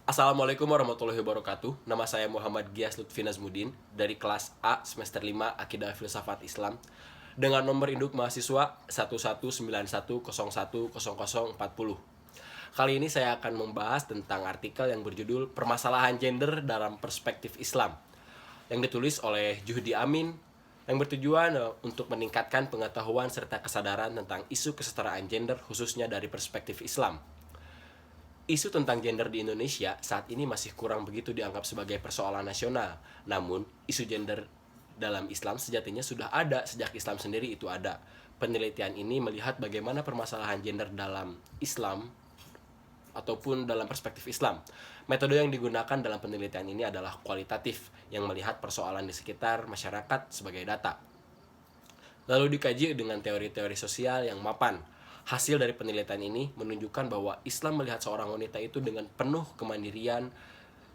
Assalamualaikum warahmatullahi wabarakatuh. Nama saya Muhammad Gias Lutfi Nazmudin dari kelas A semester 5 Akidah Filsafat Islam dengan nomor induk mahasiswa 1191010040. Kali ini saya akan membahas tentang artikel yang berjudul Permasalahan Gender dalam Perspektif Islam yang ditulis oleh Juhdi Amin yang bertujuan untuk meningkatkan pengetahuan serta kesadaran tentang isu kesetaraan gender khususnya dari perspektif Islam. Isu tentang gender di Indonesia saat ini masih kurang begitu dianggap sebagai persoalan nasional. Namun, isu gender dalam Islam sejatinya sudah ada sejak Islam sendiri itu ada. Penelitian ini melihat bagaimana permasalahan gender dalam Islam ataupun dalam perspektif Islam. Metode yang digunakan dalam penelitian ini adalah kualitatif yang melihat persoalan di sekitar masyarakat sebagai data. Lalu dikaji dengan teori-teori sosial yang mapan. Hasil dari penelitian ini menunjukkan bahwa Islam melihat seorang wanita itu dengan penuh kemandirian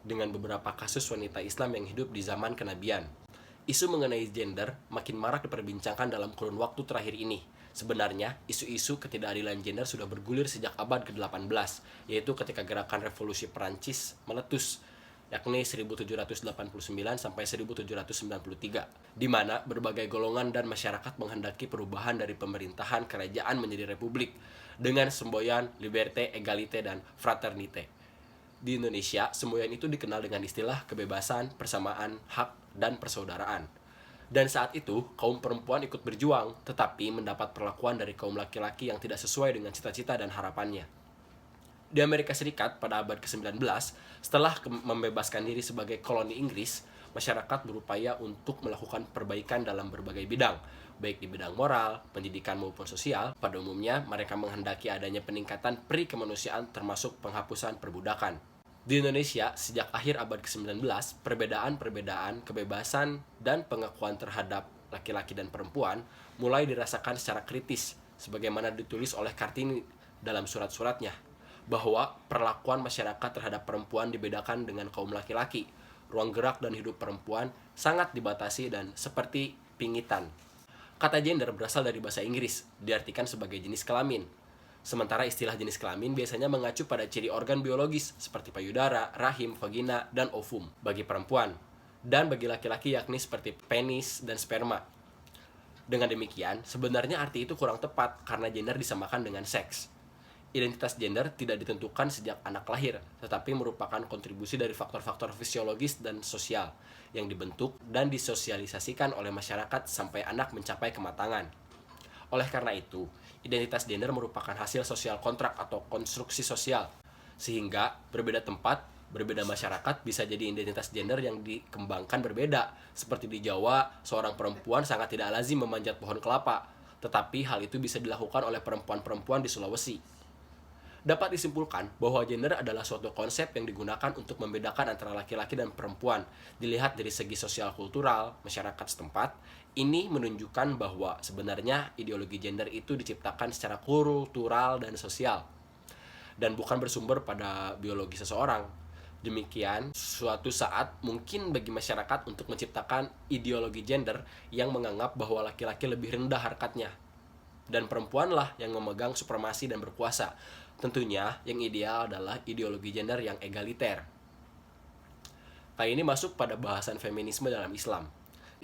dengan beberapa kasus wanita Islam yang hidup di zaman kenabian. Isu mengenai gender makin marak diperbincangkan dalam kurun waktu terakhir ini. Sebenarnya, isu-isu ketidakadilan gender sudah bergulir sejak abad ke-18, yaitu ketika gerakan revolusi Perancis meletus, yakni 1789 sampai 1793, di mana berbagai golongan dan masyarakat menghendaki perubahan dari pemerintahan kerajaan menjadi republik dengan semboyan liberté, égalité, dan fraternité. Di Indonesia, semboyan itu dikenal dengan istilah kebebasan, persamaan, hak, dan persaudaraan. Dan saat itu, kaum perempuan ikut berjuang, tetapi mendapat perlakuan dari kaum laki-laki yang tidak sesuai dengan cita-cita dan harapannya. Di Amerika Serikat pada abad ke-19, setelah membebaskan diri sebagai koloni Inggris, masyarakat berupaya untuk melakukan perbaikan dalam berbagai bidang, baik di bidang moral, pendidikan maupun sosial. Pada umumnya, mereka menghendaki adanya peningkatan peri kemanusiaan termasuk penghapusan perbudakan. Di Indonesia, sejak akhir abad ke-19, perbedaan-perbedaan kebebasan dan pengakuan terhadap laki-laki dan perempuan mulai dirasakan secara kritis, sebagaimana ditulis oleh Kartini dalam surat-suratnya, bahwa perlakuan masyarakat terhadap perempuan dibedakan dengan kaum laki-laki. Ruang gerak dan hidup perempuan sangat dibatasi dan seperti pingitan. Kata gender berasal dari bahasa Inggris, diartikan sebagai jenis kelamin. Sementara istilah jenis kelamin biasanya mengacu pada ciri organ biologis seperti payudara, rahim, vagina, dan ovum bagi perempuan, dan bagi laki-laki yakni seperti penis dan sperma. Dengan demikian, sebenarnya arti itu kurang tepat karena gender disamakan dengan seks. Identitas gender tidak ditentukan sejak anak lahir, tetapi merupakan kontribusi dari faktor-faktor fisiologis dan sosial yang dibentuk dan disosialisasikan oleh masyarakat sampai anak mencapai kematangan. Oleh karena itu, identitas gender merupakan hasil sosial kontrak atau konstruksi sosial, sehingga berbeda tempat, berbeda masyarakat bisa jadi identitas gender yang dikembangkan berbeda. Seperti di Jawa, seorang perempuan sangat tidak lazim memanjat pohon kelapa, tetapi hal itu bisa dilakukan oleh perempuan-perempuan di Sulawesi. Dapat disimpulkan bahwa gender adalah suatu konsep yang digunakan untuk membedakan antara laki-laki dan perempuan. Dilihat dari segi sosial kultural masyarakat setempat, ini menunjukkan bahwa sebenarnya ideologi gender itu diciptakan secara kultural dan sosial dan bukan bersumber pada biologi seseorang. Demikian, suatu saat mungkin bagi masyarakat untuk menciptakan ideologi gender yang menganggap bahwa laki-laki lebih rendah harkatnya dan perempuanlah yang memegang supremasi dan berkuasa. Tentunya yang ideal adalah ideologi gender yang egaliter. Kali ini masuk pada bahasan feminisme dalam Islam.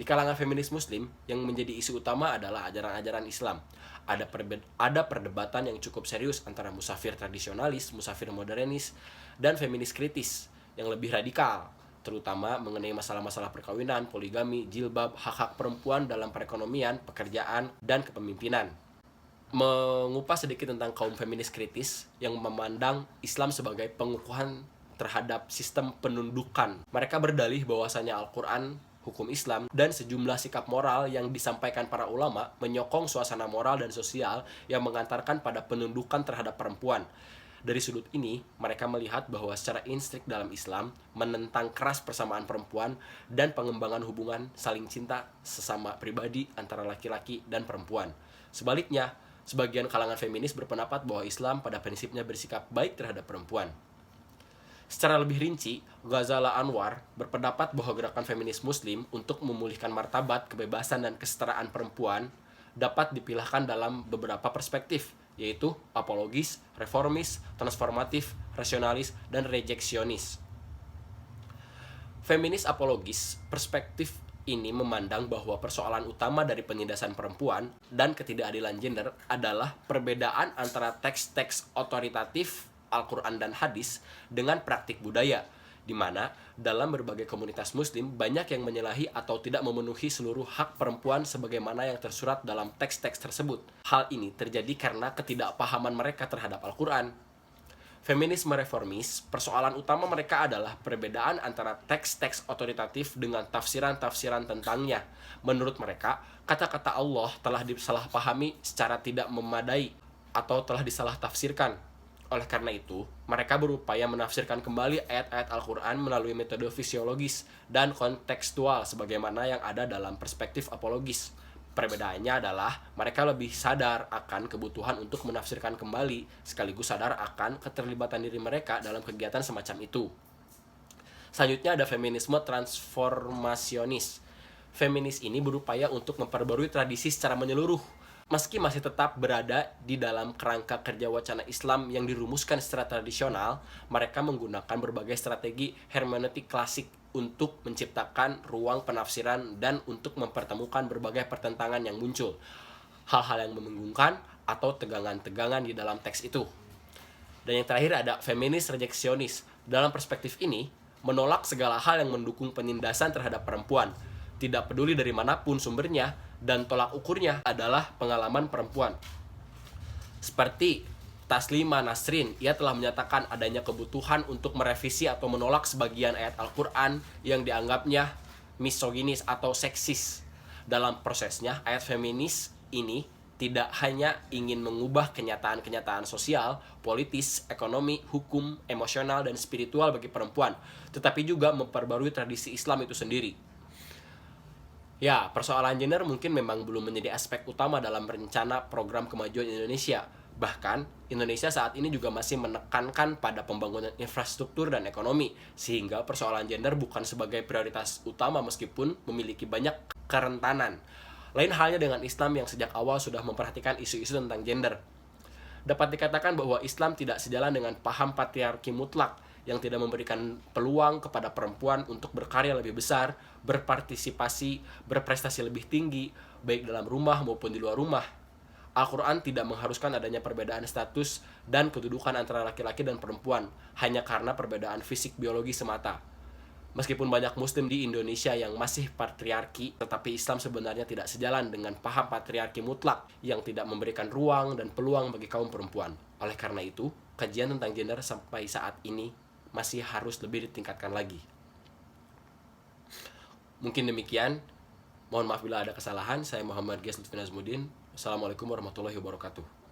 Di kalangan feminis muslim, yang menjadi isu utama adalah ajaran-ajaran Islam. Ada perdebatan yang cukup serius antara musafir tradisionalis, musafir modernis, dan feminis kritis yang lebih radikal, terutama mengenai masalah-masalah perkawinan, poligami, jilbab, hak-hak perempuan dalam perekonomian, pekerjaan, dan kepemimpinan. Mengupas sedikit tentang kaum feminis kritis yang memandang Islam sebagai pengukuhan terhadap sistem penundukan. Mereka berdalih bahwasanya Al-Quran, hukum Islam, dan sejumlah sikap moral yang disampaikan para ulama menyokong suasana moral dan sosial yang mengantarkan pada penundukan terhadap perempuan. Dari sudut ini, mereka melihat bahwa secara instrik dalam Islam menentang keras persamaan perempuan dan pengembangan hubungan saling cinta sesama pribadi antara laki-laki dan perempuan. Sebaliknya, sebagian kalangan feminis berpendapat bahwa Islam pada prinsipnya bersikap baik terhadap perempuan. Secara lebih rinci, Ghazala Anwar berpendapat bahwa gerakan feminis muslim untuk memulihkan martabat, kebebasan, dan kesetaraan perempuan dapat dipilahkan dalam beberapa perspektif, yaitu apologis, reformis, transformatif, rasionalis, dan rejeksionis. Feminis apologis, perspektif ini memandang bahwa persoalan utama dari penindasan perempuan dan ketidakadilan gender adalah perbedaan antara teks-teks otoritatif Al-Quran dan hadis dengan praktik budaya, di mana dalam berbagai komunitas muslim banyak yang menyalahi atau tidak memenuhi seluruh hak perempuan sebagaimana yang tersurat dalam teks-teks tersebut. Hal ini terjadi karena ketidakpahaman mereka terhadap Al-Quran. Feminisme reformis, persoalan utama mereka adalah perbedaan antara teks-teks otoritatif dengan tafsiran-tafsiran tentangnya. Menurut mereka, kata-kata Allah telah disalahpahami secara tidak memadai atau telah disalah tafsirkan. Oleh karena itu, mereka berupaya menafsirkan kembali ayat-ayat Al-Quran melalui metode fisiologis dan kontekstual sebagaimana yang ada dalam perspektif apologis. Perbedaannya adalah mereka lebih sadar akan kebutuhan untuk menafsirkan kembali, sekaligus sadar akan keterlibatan diri mereka dalam kegiatan semacam itu. Selanjutnya ada feminisme transformasionis. Feminis ini berupaya untuk memperbarui tradisi secara menyeluruh. Meski masih tetap berada di dalam kerangka kerja wacana Islam yang dirumuskan secara tradisional, mereka menggunakan berbagai strategi hermeneutik klasik untuk menciptakan ruang penafsiran dan untuk mempertemukan berbagai pertentangan yang muncul, hal-hal yang membingungkan atau tegangan-tegangan di dalam teks itu. Dan yang terakhir ada feminis rejeksionis. Dalam perspektif ini, menolak segala hal yang mendukung penindasan terhadap perempuan, tidak peduli dari manapun sumbernya, dan tolak ukurnya adalah pengalaman perempuan. Seperti Taslima Nasrin, ia telah menyatakan adanya kebutuhan untuk merevisi atau menolak sebagian ayat Al-Quran yang dianggapnya misoginis atau seksis. Dalam prosesnya, ayat feminis ini tidak hanya ingin mengubah kenyataan-kenyataan sosial, politis, ekonomi, hukum, emosional, dan spiritual bagi perempuan, tetapi juga memperbarui tradisi Islam itu sendiri. Ya, persoalan gender mungkin memang belum menjadi aspek utama dalam rencana program kemajuan Indonesia. Bahkan, Indonesia saat ini juga masih menekankan pada pembangunan infrastruktur dan ekonomi, sehingga persoalan gender bukan sebagai prioritas utama meskipun memiliki banyak kerentanan. Lain halnya dengan Islam yang sejak awal sudah memperhatikan isu-isu tentang gender. Dapat dikatakan bahwa Islam tidak sejalan dengan paham patriarki mutlak yang tidak memberikan peluang kepada perempuan untuk berkarya lebih besar, berpartisipasi, berprestasi lebih tinggi, baik dalam rumah maupun di luar rumah. Al-Quran tidak mengharuskan adanya perbedaan status dan kedudukan antara laki-laki dan perempuan, hanya karena perbedaan fisik biologi semata. Meskipun banyak muslim di Indonesia yang masih patriarki, tetapi Islam sebenarnya tidak sejalan dengan paham patriarki mutlak yang tidak memberikan ruang dan peluang bagi kaum perempuan. Oleh karena itu, kajian tentang gender sampai saat ini masih harus lebih ditingkatkan lagi. Mungkin demikian. Mohon maaf bila ada kesalahan. Saya Muhammad Gias Lutfi Nazmuddin. Assalamualaikum warahmatullahi wabarakatuh.